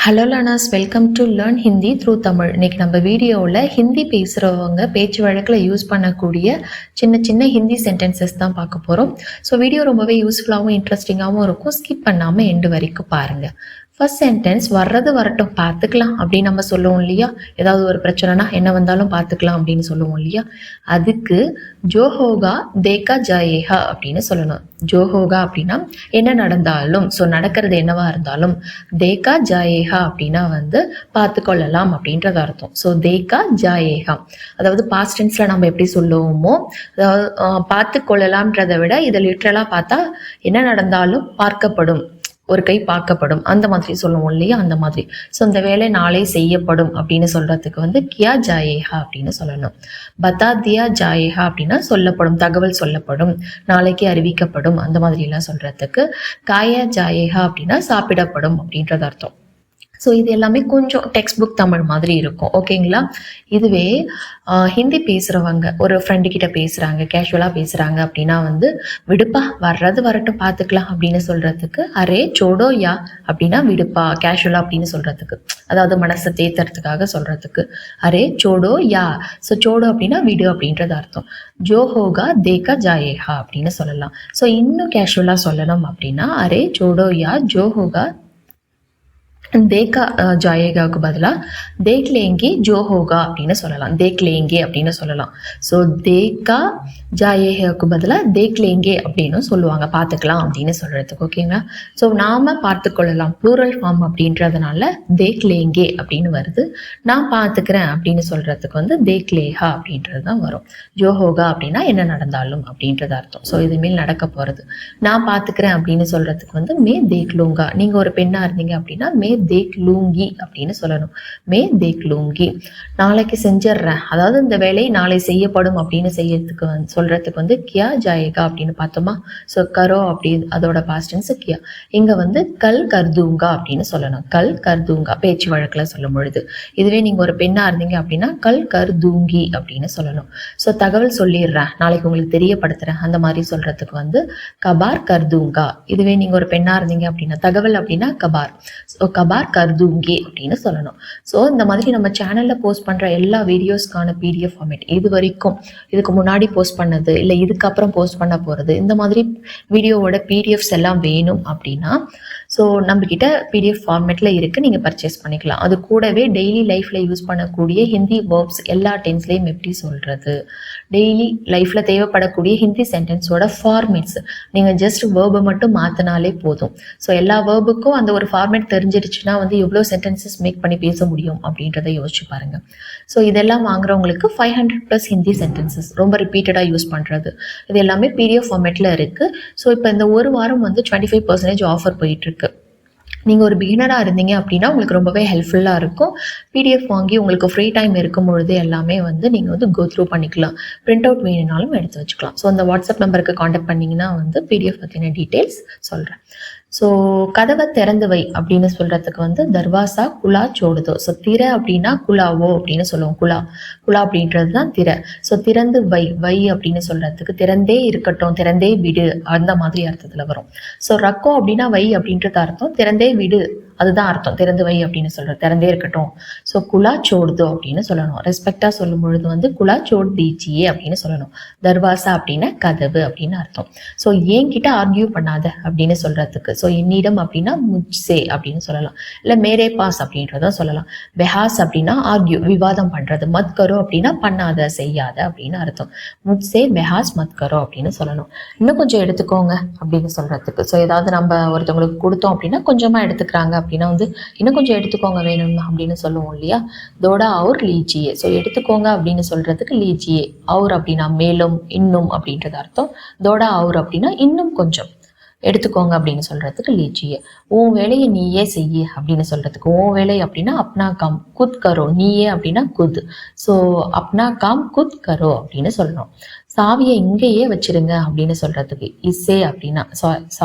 Hello learners, welcome to learn Hindi through Tamil. இன்னைக்கு நம்ம வீடியோவில் ஹிந்தி பேசுகிறவங்க பேச்சு வழக்கில் யூஸ் பண்ணக்கூடிய சின்ன சின்ன ஹிந்தி சென்டென்சஸ் தான் பார்க்க போகிறோம். ஸோ வீடியோ ரொம்பவே யூஸ்ஃபுல்லாகவும் இன்ட்ரெஸ்டிங்காகவும் இருக்கும். ஸ்கிப் பண்ணாமல் எண்டு வரைக்கும் பாருங்கள். ஃபர்ஸ்ட் சென்டென்ஸ் வர்றது வரட்டும் பார்த்துக்கலாம் அப்படின்னு நம்ம சொல்லுவோம் இல்லையா. ஏதாவது ஒரு பிரச்சனைனா என்ன வந்தாலும் பார்த்துக்கலாம் அப்படின்னு சொல்லுவோம் இல்லையா. அதுக்கு ஜோஹோகா தேக்கா ஜாயேஹா அப்படின்னு சொல்லணும். ஜோஹோகா அப்படின்னா என்ன நடந்தாலும், ஸோ நடக்கிறது என்னவா இருந்தாலும், தேக்கா ஜாயேஹா அப்படின்னா பார்த்து கொள்ளலாம் அப்படின்றது அர்த்தம். ஸோ தேக்கா ஜாயேஹா அதாவது பாஸ்ட் டென்ஸில் நம்ம எப்படி சொல்லுவோமோ, அதாவது பார்த்து கொள்ளலாம்ன்றதை விட இதை லிட்ரலாக பார்த்தா என்ன நடந்தாலும் பார்க்கப்படும், ஒரு கை பார்க்கப்படும் அந்த மாதிரி சொல்லுவோம் இல்லையா, அந்த மாதிரி. ஸோ இந்த வேலை நாளை செய்யப்படும் அப்படின்னு சொல்றதுக்கு கியா ஜாயேஹா அப்படின்னு சொல்லணும். பதா தியா ஜாயேஹா அப்படின்னா சொல்லப்படும், தகவல் சொல்லப்படும், நாளைக்கு அறிவிக்கப்படும் அந்த மாதிரி எல்லாம் சொல்றதுக்கு. காயா ஜாயேஹா அப்படின்னா சாப்பிடப்படும் அப்படின்றது அர்த்தம். ஸோ இது எல்லாமே கொஞ்சம் டெக்ஸ்ட் புக் தமிழ் மாதிரி இருக்கும், ஓகேங்களா. இதுவே ஹிந்தி பேசுகிறவங்க ஒரு ஃப்ரெண்டு கிட்ட பேசுகிறாங்க, கேஷுவலாக பேசுகிறாங்க அப்படின்னா விடுப்பா வர்றது வரட்டும் பார்த்துக்கலாம் அப்படின்னு சொல்கிறதுக்கு அரே சோடோ யா அப்படின்னா விடுப்பா கேஷுவலாக அப்படின்னு சொல்கிறதுக்கு, அதாவது மனசை தேத்துறதுக்காக சொல்கிறதுக்கு அரே சோடோ யா. ஸோ சோடோ அப்படின்னா விடு அப்படின்றது அர்த்தம். ஜோஹோகா தேக்கா ஜாயேஹா அப்படின்னு சொல்லலாம். ஸோ இன்னும் கேஷுவலாக சொல்லணும் அப்படின்னா அரே சோடோ யா ஜோஹோகா தேக்கா ஜாயேகாவுக்கு பதிலாக தேக் லேங்கி ஜோஹோகா அப்படின்னு சொல்லலாம். தேக் லேங்கே அப்படின்னு சொல்லலாம். ஸோ தேக்கா ஜாயேகாவுக்கு பதிலாக தேக் லேங்கே அப்படின்னு சொல்லுவாங்க, பார்த்துக்கலாம் அப்படின்னு சொல்கிறதுக்கு, ஓகேங்களா. ஸோ நாம் பார்த்து கொள்ளலாம் ப்ளூரல் ஃபார்ம் அப்படின்றதுனால தேக் லேங்கே அப்படின்னு வருது. நான் பார்த்துக்கிறேன் அப்படின்னு சொல்கிறதுக்கு தேக் லேஹா அப்படின்றது தான் வரும். ஜோஹோகா அப்படின்னா என்ன நடந்தாலும் அப்படின்றது அர்த்தம். ஸோ இதுமாரி நடக்க போகிறது. நான் பார்த்துக்கிறேன் அப்படின்னு சொல்கிறதுக்கு மே தேக் லூங்கா. நீங்கள் ஒரு பெண்ணாக இருந்தீங்க அப்படின்னா மே தேக் லூங்கி அப்படின்னு சொல்லணும். மே தேக் லூங்கி நாளைக்கு செஞ்சிடுறேன், அதாவது இந்த வேலை நாளை செய்யப்படும் அப்படின்னு செய்யறதுக்கு சொல்றதுக்கு கியா ஜாயேகா அப்படின்னு பார்த்தோமா. ஸோ கரோ அப்படி அதோட பாஸ்ட் டென்ஸ் கியா. இங்க கல் கர்தூங்கா அப்படின்னு சொல்லணும். கல் கர்தூங்கா பேச்சு வழக்கில் சொல்லும் பொழுது. இதுவே நீங்க ஒரு பெண்ணா இருந்தீங்க அப்படின்னா கல் கர்தூங்கி அப்படின்னு சொல்லணும். ஸோ தகவல் சொல்லிடுறேன், நாளைக்கு உங்களுக்கு தெரியப்படுத்துறேன் அந்த மாதிரி சொல்றதுக்கு கபார் கர்தூங்கா. இதுவே நீங்க ஒரு பெண்ணா இருந்தீங்க அப்படின்னா தகவல் அப்படின்னா கபார். ஸோ கபார் கர்தூங்கி அப்படின்னு சொல்லணும். ஸோ இந்த மாதிரி நம்ம சேனலில் போஸ்ட் பண்ணுற எல்லா வீடியோஸ்க்கான பிடிஎஃப் ஃபார்மேட், இது வரைக்கும் இதுக்கு முன்னாடி போஸ்ட் பண்ணது இல்லை இதுக்கப்புறம் போஸ்ட் பண்ண போகிறது, இந்த மாதிரி வீடியோவோட பிடிஎஃப்ஸ் எல்லாம் வேணும் அப்படின்னா ஸோ நம்மக்கிட்ட பிடிஎஃப் ஃபார்மேட்டில் இருக்குது, நீங்கள் பர்ச்சேஸ் பண்ணிக்கலாம். அது கூடவே டெய்லி லைஃப்பில் யூஸ் பண்ணக்கூடிய ஹிந்தி வேர்ப்ஸ் எல்லா டென்ஸ்லேயும் எப்படி சொல்கிறது, டெய்லி லைஃப்பில் தேவைப்படக்கூடிய ஹிந்தி சென்டென்ஸோட ஃபார்மேட்ஸ் நீங்கள் ஜஸ்ட் வேர்பை மட்டும் மாற்றினாலே போதும். ஸோ எல்லா வேர்புக்கும் அந்த ஒரு ஃபார்மேட் தெரிஞ்சிருச்சுன்னா எவ்வளோ சென்டென்சஸ் மேக் பண்ணி பேச முடியும் அப்படின்றத யோசிச்சு பாருங்க. ஸோ இதெல்லாம் வாங்குறவங்களுக்கு 500+ ஹிந்தி சென்டென்சஸ் ரொம்ப ரிப்பீட்டடாக யூஸ் பண்ணுறது, இது எல்லாமே பிடிஎஃப் ஃபார்மேட்டில் இருக்குது. ஸோ இப்போ இந்த ஒரு வாரம் 25% ஆஃபர் போயிட்டுருக்கு. நீங்கள் ஒரு பிகினராக இருந்தீங்க அப்படின்னா உங்களுக்கு ரொம்பவே ஹெல்ப்ஃபுல்லாக இருக்கும். பிடிஎஃப் வாங்கி உங்களுக்கு ஃப்ரீ டைம் இருக்கும் பொழுது எல்லாமே நீங்கள் கோ த்ரூ பண்ணிக்கலாம். பிரிண்ட் அவுட் வேணும்னாலும் எடுத்து வச்சுக்கலாம். ஸோ அந்த வாட்ஸ்அப் நம்பருக்கு காண்டாக்ட் பண்ணிங்கன்னா பிடிஎஃப் பற்றின டீட்டெயில்ஸ் சொல்கிறேன். ஸோ கதவை திறந்து வை அப்படின்னு சொல்கிறதுக்கு தர்வாசா குலா சோடுதோ. ஸோ திரை அப்படின்னா குலாவோ அப்படின்னு சொல்லுவோம். குலா குலா அப்படின்றது தான் திரை. ஸோ திறந்து வை, வை அப்படின்னு சொல்கிறதுக்கு திறந்தே இருக்கட்டும், திறந்தே விடு அந்த மாதிரி அர்த்தத்தில் வரும். ஸோ ரக்கோ அப்படின்னா வை அப்படின்றது அர்த்தம், திறந்தே விடு அதுதான் அர்த்தம். திறந்து வை அப்படின்னு சொல்கிறது திறந்தே இருக்கட்டும். ஸோ குலா சோடுதோ அப்படின்னு சொல்லணும். ரெஸ்பெக்டாக சொல்லும் பொழுது குலா சோட் தீச்சியே அப்படின்னு சொல்லணும். தர்வாசா அப்படின்னா கதவு அப்படின்னு அர்த்தம். ஸோ என்கிட்ட ஆர்கியூ பண்ணாத அப்படின்னு சொல்கிறதுக்கு, ஸோ என்னிடம் அப்படின்னா முஜ்சே அப்படின்னு சொல்லலாம், இல்லை மேரே பாஸ் அப்படின்றதும் சொல்லலாம். பெஹாஸ் அப்படின்னா ஆர்கியூ விவாதம் பண்ணுறது, மத் கரோ அப்படின்னா பண்ணாத செய்யாத அப்படின்னு அர்த்தம். முஜ்சே பெஹாஸ் மத் கரோ அப்படின்னு சொல்லணும். இன்னும் கொஞ்சம் எடுத்துக்கோங்க அப்படின்னு சொல்கிறதுக்கு, ஸோ ஏதாவது நம்ம ஒருத்தவங்களுக்கு கொடுத்தோம் அப்படின்னா கொஞ்சமாக எடுத்துக்கிறாங்க அப்படின்னா இன்னும் கொஞ்சம் எடுத்துக்கோங்க வேணும் அப்படின்னு சொல்லுவோம் இல்லையா. தோடா அவுர் லீஜியே. ஸோ எடுத்துக்கோங்க அப்படின்னு சொல்றதுக்கு லீஜியே. அவுர் அப்படின்னா மேலும், இன்னும் அப்படின்றது அர்த்தம். தோடா அவுர் அப்படின்னா இன்னும் கொஞ்சம் எடுத்துக்கோங்க அப்படின்னு சொல்றதுக்கு லீஜியே. உன் வேலையை நீயே செய்ய அப்படின்னு சொல்றதுக்கு, உன் வேலை அப்படின்னா அப்னா காம் குத் கரோ, நீயே அப்படின்னா குத். ஸோ அப்னா காம் குத் கரோ அப்படின்னு சொல்லணும். சாவியை இங்கேயே வச்சிருங்க அப்படின்னு சொல்றதுக்கு இசே அப்படின்னா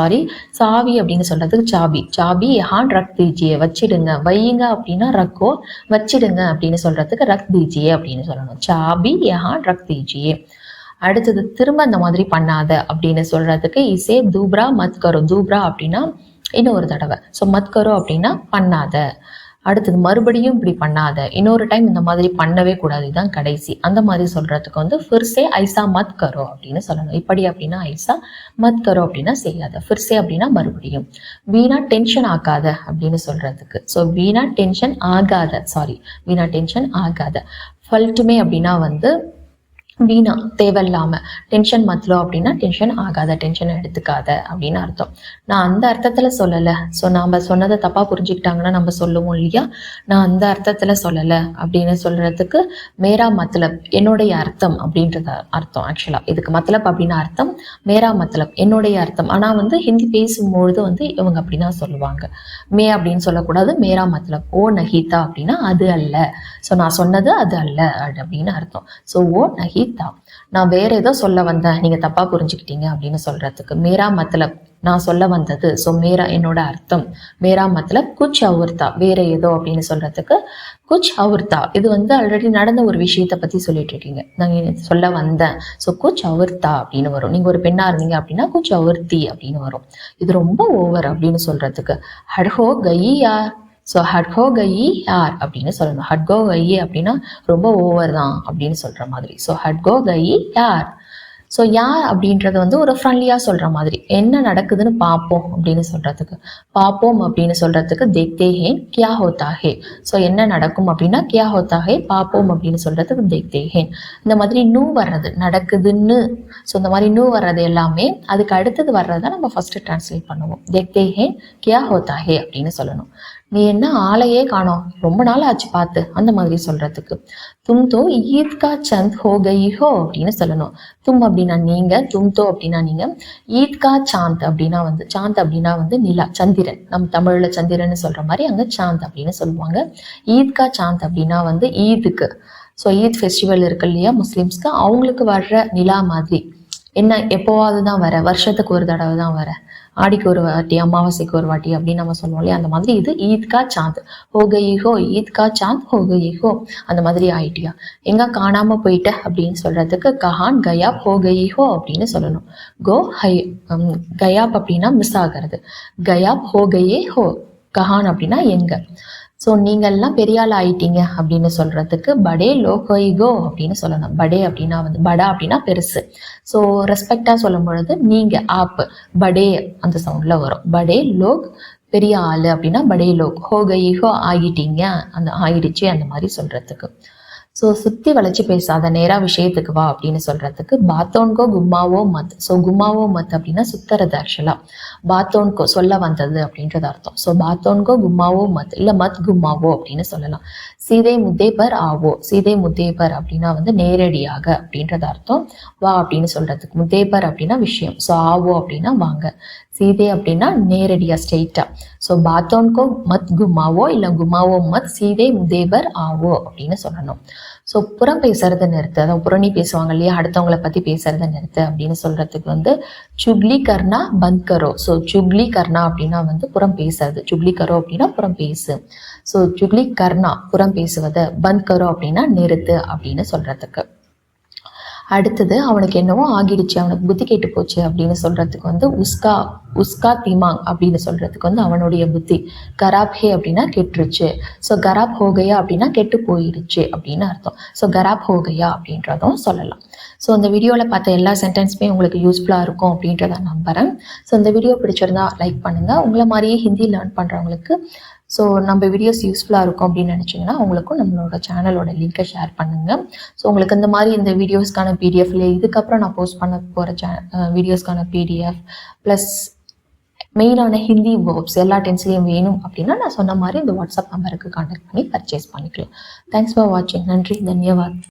சாவி அப்படின்னு சொல்றதுக்கு சாபி. சாபி யஹான் ரக் தீஜியே, வச்சிடுங்க. வையுங்க அப்படின்னா ரக்கோ, வச்சிடுங்க அப்படின்னு சொல்றதுக்கு ரக் தீஜியே அப்படின்னு சொல்லணும். சாபி யஹான் ரக் தீஜியே. அடுத்தது திரும்ப அந்த மாதிரி பண்ணாத அப்படின்னு சொல்றதுக்கு இசே தூப்ரா மத் கரோ. தூப்ரா அப்படின்னா இன்னும் ஒரு தடவை. ஸோ மத் கரோ அப்படின்னா பண்ணாத. அடுத்தது மறுபடியும் இப்படி பண்ணாத, இன்னொரு டைம் இந்த மாதிரி பண்ணவே கூடாது, இதுதான் கடைசி. அந்த மாதிரி சொல்றதுக்கு வந்து ஃபிர்சே ஐசா மத் கரோ அப்படின்னு சொல்லணும். இப்படி அப்படின்னா ஐசா, மத் கரோ அப்படின்னா செய்யாத, ஃபிர்சே அப்படின்னா மறுபடியும். வீணா டென்ஷன் ஆகாத அப்படின்னு சொல்றதுக்கு. ஸோ வீணா டென்ஷன் ஆகாத, வீணா டென்ஷன் ஆகாத. ஃபல்ட்டுமே அப்படின்னா வந்து வீணா தேவையில்லாம, டென்ஷன் மத்லோ அப்படின்னா டென்ஷன் ஆகாத, டென்ஷன் எடுத்துக்காத அப்படின்னு அர்த்தம். நான் அந்த அர்த்தத்துல சொல்லலை, ஸோ நம்ம சொன்னதை தப்பா புரிஞ்சுக்கிட்டாங்கன்னா நம்ம சொல்லுவோம் இல்லையா, நான் அந்த அர்த்தத்துல சொல்லலை அப்படின்னு சொல்றதுக்கு மேரா மத்லப், என்னுடைய அர்த்தம் அப்படின்றது அர்த்தம். ஆக்சுவலா இதுக்கு மத்லப் அப்படின்னு அர்த்தம், மேரா மத்லப் என்னுடைய அர்த்தம். ஆனா வந்து ஹிந்தி பேசும்பொழுது வந்து இவங்க அப்படின்னா சொல்லுவாங்க, மே அப்படின்னு சொல்லக்கூடாது, மேரா மத்லப் ஓ நஹீதா அப்படின்னா அது அல்ல, ஸோ நான் சொன்னது அது அல்ல அப்படின்னு அர்த்தம். ஸோ ஓ நஹீதா, நான் வேற ஏதோ சொல்ல வந்தேன், நீங்க தப்பா புரிஞ்சுக்கிட்டீங்க அப்படின்னு சொல்றதுக்கு. மேரா மத்லப் நான் சொல்ல வந்தது, ஸோ மேரா என்னோட அர்த்தம், மேரா மத்லப் குச் அவுர்தா வேற ஏதோ அப்படின்னு சொல்றதுக்கு குச் அவுர்தா. இது வந்து ஆல்ரெடி நடந்த ஒரு விஷயத்தை பத்தி சொல்லிட்டு இருக்கீங்க, நாங்க சொல்ல வந்தேன், ஸோ குச் அவுர்தா அப்படின்னு வரும். நீங்க ஒரு பெண்ணா இருந்தீங்க அப்படின்னா குச் அவுர்த்தி அப்படின்னு வரும். இது ரொம்ப ஓவர் அப்படின்னு சொல்றதுக்கு ஹட்ஹோ கயி யார், ஸோ ஹட்கோ கயி யார் அப்படின்னு சொல்லணும். ஹட்கோ கயி அப்படின்னா ரொம்ப ஓவர் தான் அப்படின்னு சொல்ற மாதிரி. ஸோ ஹட்கோ கயி யார், ஸோ யார் அப்படின்றது வந்து ஒரு ஃப்ரெண்ட்லியாக சொல்கிற மாதிரி, என்ன நடக்குதுன்னு பார்ப்போம் அப்படின்னு சொல்கிறதுக்கு. பார்ப்போம் அப்படின்னு சொல்கிறதுக்கு தேக்தே ஹேன் கியா ஹோத்தா ஹே, ஸோ என்ன நடக்கும் அப்படின்னா கியா ஹோத்தா ஹே, பார்ப்போம் அப்படின்னு சொல்கிறதுக்கு தேக்தே ஹேன். இந்த மாதிரி நூ வர்றது நடக்குதுன்னு, ஸோ இந்த மாதிரி நூ வர்றது எல்லாமே அதுக்கு அடுத்தது வர்றதை நம்ம ஃபஸ்ட்டு டிரான்ஸ்லேட் பண்ணுவோம். தேக்தே ஹேன் கியா ஹோத்தா ஹே அப்படின்னு சொல்லணும். நீ என்ன ஆளையே காணோம், ரொம்ப நாள் ஆச்சு பார்த்து, அந்த மாதிரி சொல்றதுக்கு. தும் தோ ஈத் கா சந்த் ஹோ கயி ஹோ அப்படின்னு சொல்லணும். தும் அப்படின்னா நீங்க, தும் தோ அப்படின்னா நீங்க, ஈத் கா சாந்த் அப்படின்னா வந்து, சாந்த் அப்படின்னா வந்து நிலா, சந்திரன். நம்ம தமிழ்ல சந்திரன் சொல்ற மாதிரி அங்க சாந்த் அப்படின்னு சொல்லுவாங்க. ஈத் கா சாந்த் அப்படின்னா வந்து ஈதுக்கு, ஸோ ஈத் ஃபெஸ்டிவல் இருக்கு இல்லையா முஸ்லிம்ஸ்க்கு, அவங்களுக்கு வர்ற நிலா மாதிரி. என்ன எப்போவாது தான் வர, வருஷத்துக்கு ஒரு தடவை தான் வர, ஆடிக்கு ஒரு வாட்டி அமாவாசைக்கு ஒரு வாட்டி அப்படின்னு நம்ம சொல்லுவோம் இல்லையா, அந்த மாதிரி இது ஈத் கா சாந்த் ஹோ கயி ஹோ, ஈத் கா சாந்த் ஹோ கயி ஹோ, அந்த மாதிரி ஆயிட்டியா, எங்க காணாம போயிட்ட அப்படின்னு சொல்றதுக்கு கஹான் கயாப் ஹோ கயி ஹோ அப்படின்னு சொல்லணும். கோ ஹை, கயாப் அப்படின்னா மிஸ் ஆகிறது, கயாப் ஹோ கயே ஹோ, கஹான் அப்படின்னா எங்க. ஸோ நீங்கள்லாம் பெரிய ஆள் ஆயிட்டீங்க அப்படின்னு சொல்றதுக்கு படே லோகோ அப்படின்னு சொல்லணும். படே அப்படின்னா வந்து, படா அப்படின்னா பெருசு, ஸோ ரெஸ்பெக்டா சொல்லும் பொழுது நீங்க ஆப் படே அந்த சவுண்ட்ல வரும். படே லோக் பெரிய ஆளு அப்படின்னா படே லோக், ஹோ ஆகிட்டீங்க, அந்த ஆயிடுச்சு அந்த மாதிரி சொல்றதுக்கு. ஸோ சுற்றி வளைச்சி பேசாத, நேராக விஷயத்துக்கு வா அப்படின்னு சொல்றதுக்கு பாத்தோன்கோ கும்மாவோ மத். ஸோ கும்மாவோ மத் அப்படின்னா சுத்துறது. ஆக்சுவலா பாத்தோன்கோ சொல்ல வந்தது அப்படின்றது அர்த்தம். ஸோ பாத்தோன்கோ கும்மாவோ மத், இல்லை மத் கும்மாவோ அப்படின்னு சொல்லலாம். சீதை முத்தே பர் ஆவோ, சீதை முத்தே பர் அப்படின்னா வந்து நேரடியாக அப்படின்றது அர்த்தம். வா அப்படின்னு சொல்றதுக்கு, முத்தே பர் அப்படின்னா விஷயம், ஸோ ஆவோ அப்படின்னா வாங்க, சீதை அப்படின்னா நேரடியா ஸ்ட்ரெயிட்டா. ஸோ பாத்தோன்கோ மத் குமாவோ இல்லை குமாவோ மத் சீதை முதேபர் ஆவோ அப்படின்னு சொல்லணும். ஸோ புறம் பேசுறத நிறுத்து, அதாவது புறணி பேசுவாங்க இல்லையா, அடுத்தவங்களை பத்தி பேசுறத நிறுத்து அப்படின்னு சொல்றதுக்கு வந்து சுக்லி கர்னா பந்த் கரோ. ஸோ சுக்லி கர்னா அப்படின்னா வந்து புறம் பேசுறது, சுக்லி கரோ அப்படின்னா புறம் பேசு. ஸோ சுக்லி கர்னா புறம் பேசுவதை, பந்த் கரோ அப்படின்னா நிறுத்து அப்படின்னு சொல்றதுக்கு. அடுத்தது அவனுக்கு என்னவோ ஆகிடுச்சு, அவனுக்கு புத்தி கெட்டு போச்சு அப்படின்னு சொல்றதுக்கு வந்து உஸ்கா, உஸ்கா திமாங் அப்படின்னு சொல்றதுக்கு வந்து அவனுடைய புத்தி. கராப் ஹே அப்படின்னா கெட்டுருச்சு, ஸோ கராப் ஹோகையா அப்படின்னா கெட்டு போயிடுச்சு அப்படின்னு அர்த்தம். ஸோ கராப் ஹோகையா அப்படின்றதும் சொல்லலாம். ஸோ இந்த வீடியோவில் பார்த்த எல்லா சென்டென்ஸுமே உங்களுக்கு யூஸ்ஃபுல்லாக இருக்கும் அப்படின்றத நம்புகிறேன். ஸோ இந்த வீடியோ பிடிச்சிருந்தா லைக் பண்ணுங்கள். உங்களை மாதிரியே ஹிந்தி லேர்ன் பண்ணுறவங்களுக்கு ஸோ நம்ம வீடியோஸ் யூஸ்ஃபுல்லாக இருக்கும் அப்படின்னு நினச்சிங்கன்னா அவங்களுக்கும் நம்மளோட சேனலோட லிங்கை ஷேர் பண்ணுங்கள். ஸோ உங்களுக்கு இந்த மாதிரி இந்த வீடியோஸ்க்கான பிடிஎஃப் இல்லை, இதுக்கப்புறம் நான் போஸ்ட் பண்ண போகிற வீடியோஸ்க்கான பிடிஎஃப் ப்ளஸ் மெயினான ஹிந்தி வேர்ப்ஸ் எல்லா டென்ஸ்லையும் வேணும் அப்படின்னா நான் சொன்ன மாதிரி இந்த வாட்ஸ்அப் நம்பருக்கு கான்டாக்ட் பண்ணி பர்ச்சேஸ் பண்ணிக்கலாம். தேங்க்ஸ் ஃபார் வாட்சிங். நன்றி, தன்யவாத்.